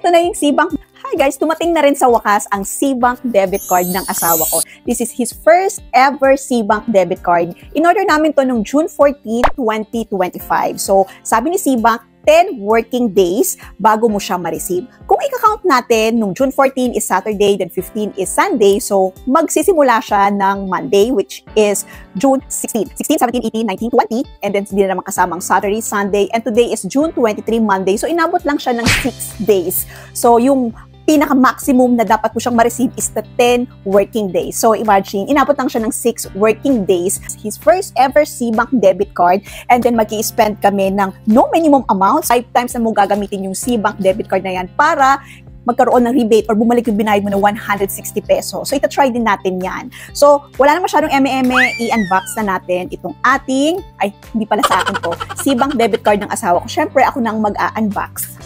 ito na yung Cbank. Hi guys, tumating na rin sa wakas ang Cbank debit card ng asawa ko. This is his first ever Cbank debit card. In-order namin to noong June 14, 2025. So, sabi ni Cbank, 10 working days bago mo siya ma-receive. Kung i-count natin, nung June 14 is Saturday, then 15 is Sunday, so magsisimula siya ng Monday, which is June 16. 16, 17, 18, 19, 20, and then hindi na naman kasamang Saturday, Sunday, and today is June 23, Monday. So inabot lang siya ng 6 days. So yung pinaka-maximum na dapat po siyang ma-receive is the 10 working days. So imagine, inabot lang siya ng 6 working days. His first ever Cbank debit card, and then mag-i-spend kami ng no minimum amount. 5 times na mo gagamitin yung Cbank debit card na yan para magkaroon ng rebate or bumalik yung binayad mo na 160 pesos. So ita-try din natin yan. So wala na masyadong eme-eme, i-unbox na natin itong ating, ay hindi pala sa akin to, Cbank debit card ng asawa ko. Syempre ako nang mag-a-unbox.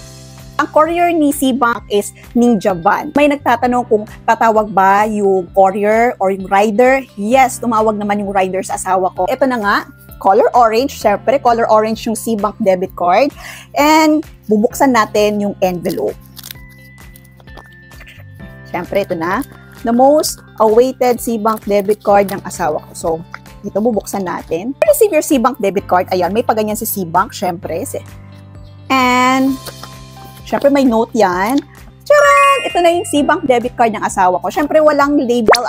Ang courier ni Cbank is Ninja Van. May nagtatanong kung tatawag ba yung courier or yung rider. Yes, tumawag naman yung rider sa asawa ko. Ito na nga, color orange. Siyempre, color orange yung Cbank debit card. And bubuksan natin yung envelope. Siyempre, ito na. The most awaited Cbank debit card ng asawa ko. So, ito bubuksan natin. Receive your Cbank debit card. Ayan, may paganyan si Cbank, siyempre. And siyempre, may note yan. Tcharan! Ito na yung Cbank debit card ng asawa ko. Siyempre, walang label,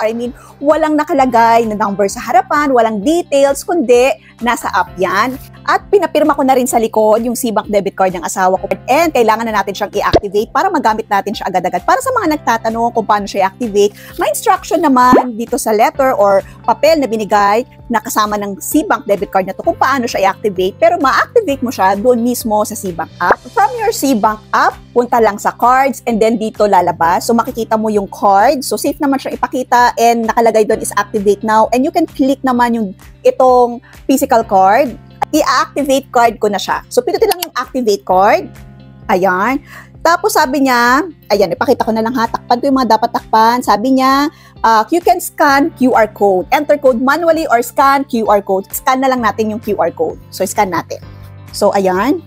walang nakalagay na number sa harapan, walang details, kundi nasa app yan. At pinapirma ko na rin sa likod yung Cbank debit card ng asawa ko. And kailangan na natin siyang i-activate para magamit natin siya agad-agad. Para sa mga nagtatanong kung paano siya i-activate, may instruction naman dito sa letter or papel na binigay na kasama ng Cbank debit card na to kung paano siya i-activate. Pero ma-activate mo siya doon mismo sa Cbank app. From your Cbank app, punta lang sa cards and then dito lalabas. So makikita mo yung card. So safe naman siyang ipakita and nakalagay doon is activate now. And you can click naman yung itong physical card. I-activate card ko na siya. So pindutin lang yung activate card. Ayan. Tapos sabi niya, ayan, ipakita ko na lang ha, takpan ko yung mga dapat takpan. Sabi niya, you can scan QR code. Enter code manually or scan QR code. Scan na lang natin yung QR code. So scan natin. So ayan.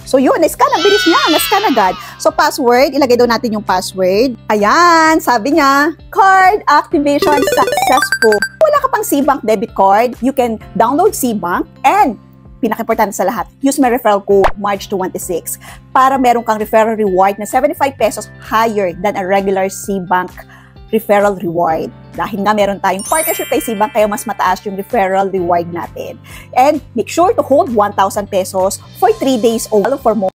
So yun, na-scan, ang bilis niya, na-scan agad. So password, ilagay daw natin yung password. Ayan, sabi niya, card activation successful. Wala ka pang Cbank debit card, you can download Cbank and pinaka-importante sa lahat, use my referral code March26 para meron kang referral reward na 75 pesos higher than a regular Cbank referral reward. Dahil nga meron tayong partnership kay Cbank, kaya mas mataas yung referral reward natin. And make sure to hold 1,000 pesos for 3 days or for more.